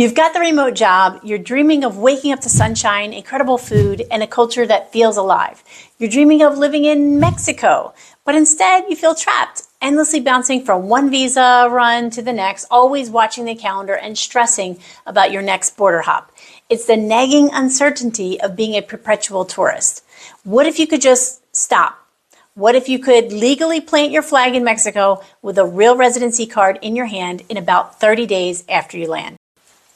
You've got the remote job, you're dreaming of waking up to sunshine, incredible food, and a culture that feels alive. You're dreaming of living in Mexico, but instead you feel trapped, endlessly bouncing from one visa run to the next, always watching the calendar and stressing about your next border hop. It's the nagging uncertainty of being a perpetual tourist. What if you could just stop? What if you could legally plant your flag in Mexico with a real residency card in your hand in about 30 days after you land?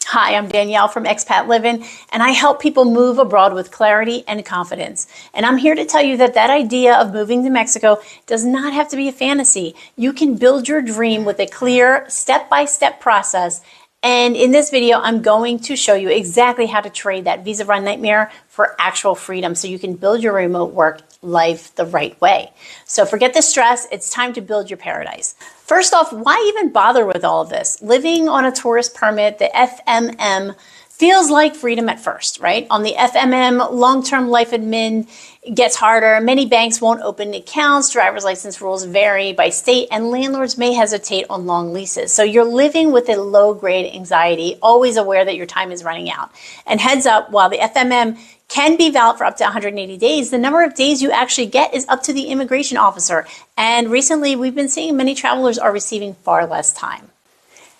Hi, I'm Danielle from Expat Livin, and I help people move abroad with clarity and confidence. And I'm here to tell you that idea of moving to Mexico does not have to be a fantasy. You can build your dream with a clear step-by-step process. And in this video, I'm going to show you exactly how to trade that visa run nightmare for actual freedom so you can build your remote work life the right way. So forget the stress, it's time to build your paradise. First off, why even bother with all of this? Living on a tourist permit, the FMM, feels like freedom at first, right? On the FMM, long-term life admin gets harder. Many banks won't open accounts, driver's license rules vary by state, and landlords may hesitate on long leases. So you're living with a low-grade anxiety, always aware that your time is running out. And heads up, while the FMM can be valid for up to 180 days, the number of days you actually get is up to the immigration officer. And recently, we've been seeing many travelers are receiving far less time.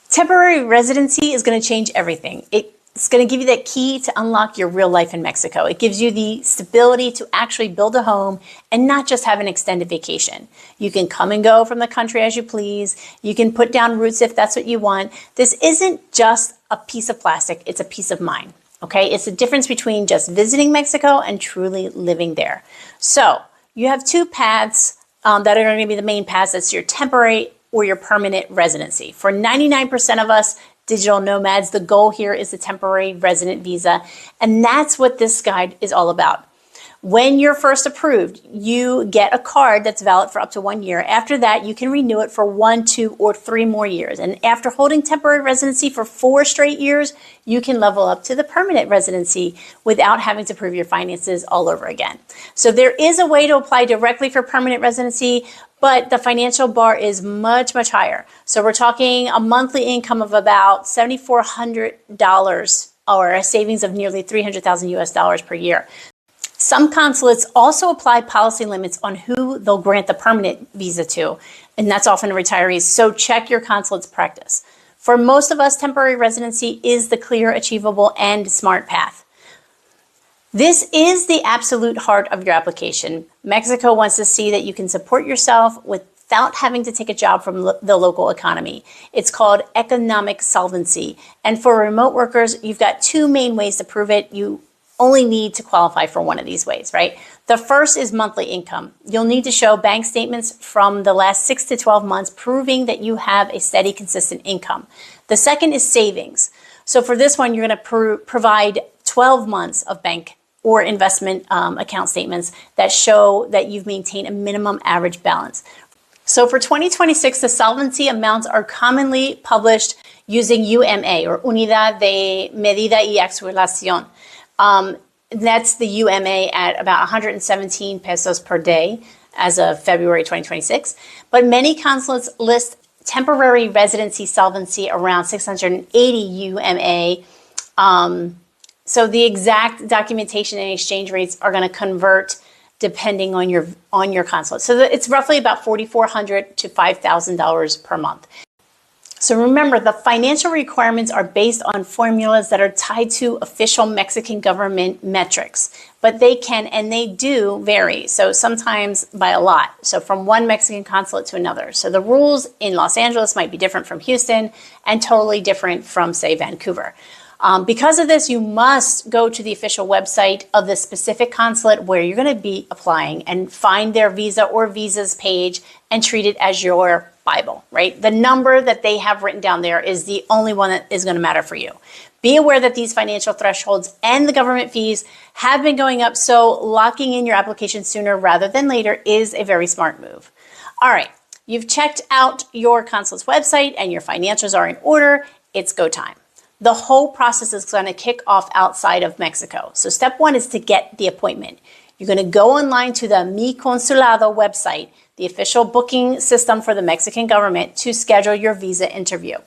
Temporary residency is going to change everything. It's going to give you that key to unlock your real life in Mexico. It gives you the stability to actually build a home and not just have an extended vacation. You can come and go from the country as you please. You can put down roots if that's what you want. This isn't just a piece of plastic, it's a piece of mind. Okay, it's the difference between just visiting Mexico and truly living there. So you have two paths that are going to be the main paths. That's your temporary or your permanent residency. For 99% of us digital nomads, the goal here is the temporary resident visa. And that's what this guide is all about. When you're first approved, you get a card that's valid for up to 1 year. After that, you can renew it for 1, 2, or 3 more years. And after holding temporary residency for 4 straight years, you can level up to the permanent residency without having to prove your finances all over again. So there is a way to apply directly for permanent residency, but the financial bar is much, much higher. So we're talking a monthly income of about $7,400 or a savings of nearly 300,000 US dollars per year. Some consulates also apply policy limits on who they'll grant the permanent visa to, and that's often retirees. So check your consulate's practice. For most of us, temporary residency is the clear, achievable, and smart path. This is the absolute heart of your application. Mexico wants to see that you can support yourself without having to take a job from the local economy. It's called economic solvency. And for remote workers, you've got 2 main ways to prove it. You only need to qualify for one of these ways, right? The first is monthly income. You'll need to show bank statements from the last 6 to 12 months proving that you have a steady, consistent income. The second is savings. So for this one, you're going to provide 12 months of bank or investment account statements that show that you've maintained a minimum average balance. So for 2026, the solvency amounts are commonly published using UMA, or Unidad de Medida y Actualización. That's the UMA at about 117 pesos per day as of February 2026. But many consulates list temporary residency solvency around 680 UMA. So the exact documentation and exchange rates are going to convert depending on your consulate. So it's roughly about $4,400 to $5,000 per month. So remember, the financial requirements are based on formulas that are tied to official Mexican government metrics, but they can and they do vary. So sometimes by a lot. So from one Mexican consulate to another. So the rules in Los Angeles might be different from Houston and totally different from, say, Vancouver. Because of this, you must go to the official website of the specific consulate where you're going to be applying and find their visa or visas page and treat it as your Bible, right? The number that they have written down there is the only one that is going to matter for you. Be aware that these financial thresholds and the government fees have been going up, so locking in your application sooner rather than later is a very smart move. All right, you've checked out your consulate's website and your financials are in order. It's go time. The whole process is going to kick off outside of Mexico. So step 1 is to get the appointment. You're going to go online to the Mi Consulado website, the official booking system for the Mexican government, to schedule your visa interview.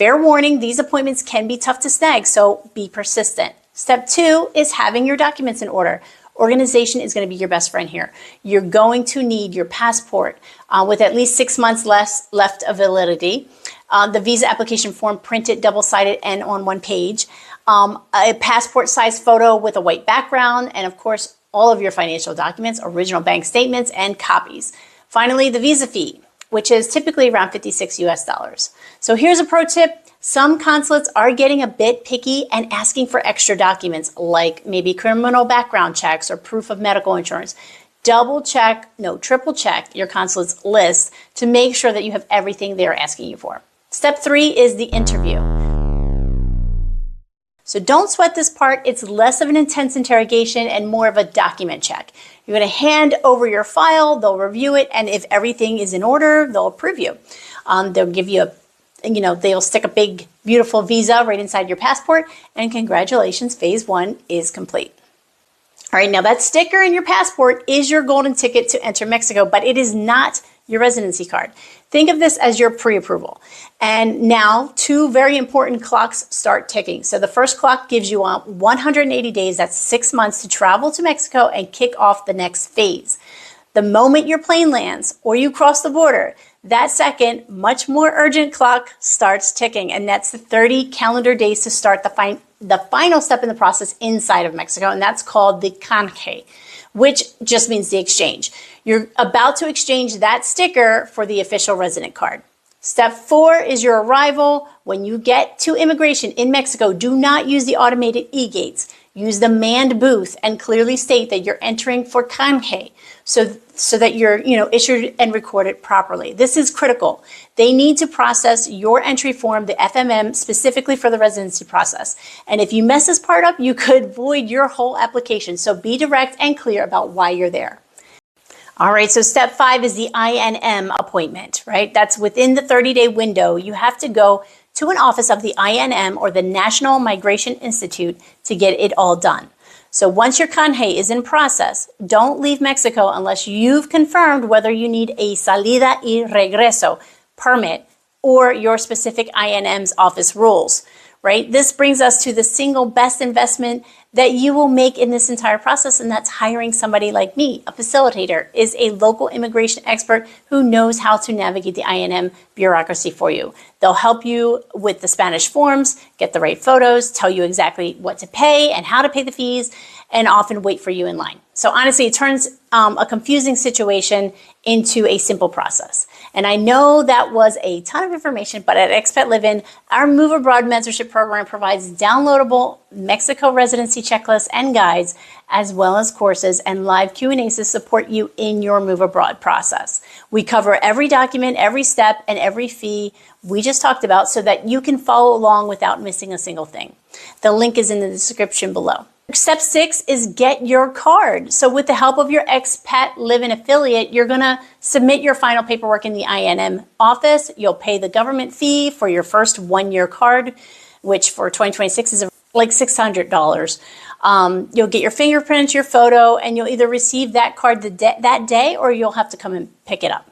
Fair warning, these appointments can be tough to snag, so be persistent. Step 2 is having your documents in order. Organization is going to be your best friend here. You're going to need your passport with at least 6 months left of validity, the visa application form printed double-sided and on one page, a passport-size photo with a white background, and of course, all of your financial documents, original bank statements, and copies. Finally, the visa fee, which is typically around $56 US. So here's a pro tip. Some consulates are getting a bit picky and asking for extra documents like maybe criminal background checks or proof of medical insurance. Double check, no, triple check your consulate's list to make sure that you have everything they're asking you for. Step 3 is the interview. So don't sweat this part. It's less of an intense interrogation and more of a document check. You're going to hand over your file, they'll review it, and if everything is in order, they'll approve you. They'll give you they'll stick a big, beautiful visa right inside your passport, and congratulations, phase 1 is complete. All right, now that sticker in your passport is your golden ticket to enter Mexico, but it is not your residency card. Think of this as your pre-approval. And now 2 very important clocks start ticking. So the first clock gives you 180 days, that's 6 months to travel to Mexico and kick off the next phase. The moment your plane lands or you cross the border, that second, much more urgent clock starts ticking, and that's the 30 calendar days to start the final step in the process inside of Mexico, and that's called the canje, which just means the exchange. You're about to exchange that sticker for the official resident card. Step 4 is your arrival. When you get to immigration in Mexico, do not use the automated e-gates. Use the manned booth and clearly state that you're entering for canje so that you're issued and recorded properly. This is critical. They need to process your entry form, the FMM, specifically for the residency process. And if you mess this part up, you could void your whole application. So be direct and clear about why you're there. All right, so step 5 is the INM appointment, right? That's within the 30-day window. You have to go to an office of the INM or the National Migration Institute to get it all done. So once your canje is in process, don't leave Mexico unless you've confirmed whether you need a salida y regreso permit or your specific INM's office rules, right? This brings us to the single best investment that you will make in this entire process, and that's hiring somebody like me. A facilitator is a local immigration expert who knows how to navigate the INM bureaucracy for you. They'll help you with the Spanish forms, get the right photos, tell you exactly what to pay and how to pay the fees, and often wait for you in line. So honestly, it turns a confusing situation into a simple process. And I know that was a ton of information, but at Expat Livin, our Move Abroad mentorship program provides downloadable Mexico residency checklists and guides, as well as courses and live Q&As to support you in your Move Abroad process. We cover every document, every step, and every fee we just talked about so that you can follow along without missing a single thing. The link is in the description below. Step 6 is get your card. So with the help of your Expat Livin affiliate, you're going to submit your final paperwork in the INM office. You'll pay the government fee for your first 1-year card, which for 2026 is like $600. You'll get your fingerprint, your photo, and you'll either receive that card that day or you'll have to come and pick it up.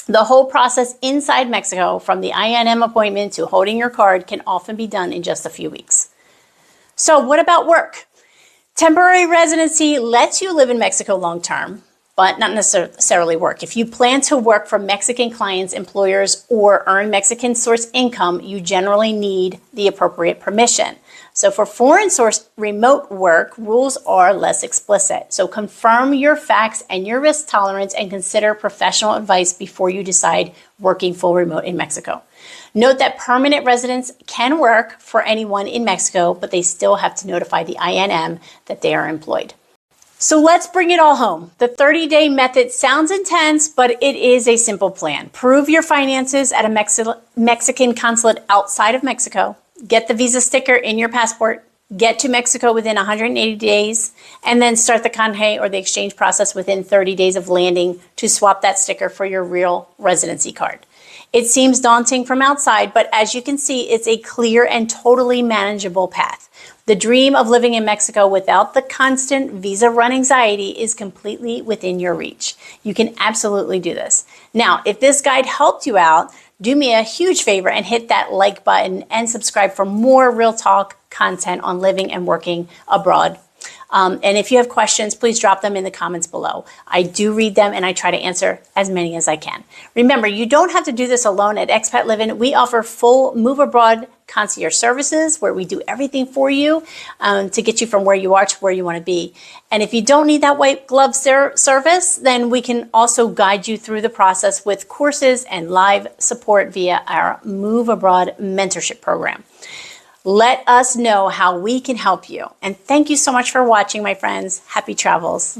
The whole process inside Mexico, from the INM appointment to holding your card, can often be done in just a few weeks. So what about work? Temporary residency lets you live in Mexico long term, but not necessarily work. If you plan to work for Mexican clients, employers, or earn Mexican source income, you generally need the appropriate permission. So for foreign source remote work, rules are less explicit. So confirm your facts and your risk tolerance and consider professional advice before you decide working full remote in Mexico. Note that permanent residents can work for anyone in Mexico, but they still have to notify the INM that they are employed. So let's bring it all home. The 30-day method sounds intense, but it is a simple plan. Prove your finances at a Mexican consulate outside of Mexico. Get the visa sticker in your passport. Get to Mexico within 180 days, and then start the canje or the exchange process within 30 days of landing to swap that sticker for your real residency card. It seems daunting from outside, but as you can see, it's a clear and totally manageable path. The dream of living in Mexico without the constant visa run anxiety is completely within your reach. You can absolutely do this. Now, if this guide helped you out, do me a huge favor and hit that like button and subscribe for more real talk content on living and working abroad. And if you have questions, please drop them in the comments below. I do read them and I try to answer as many as I can. Remember, you don't have to do this alone. At Expat Livin, we offer full move abroad concierge services where we do everything for you to get you from where you are to where you want to be. And if you don't need that white glove service, then we can also guide you through the process with courses and live support via our Move Abroad mentorship program. Let us know how we can help you. And thank you so much for watching, my friends. Happy travels.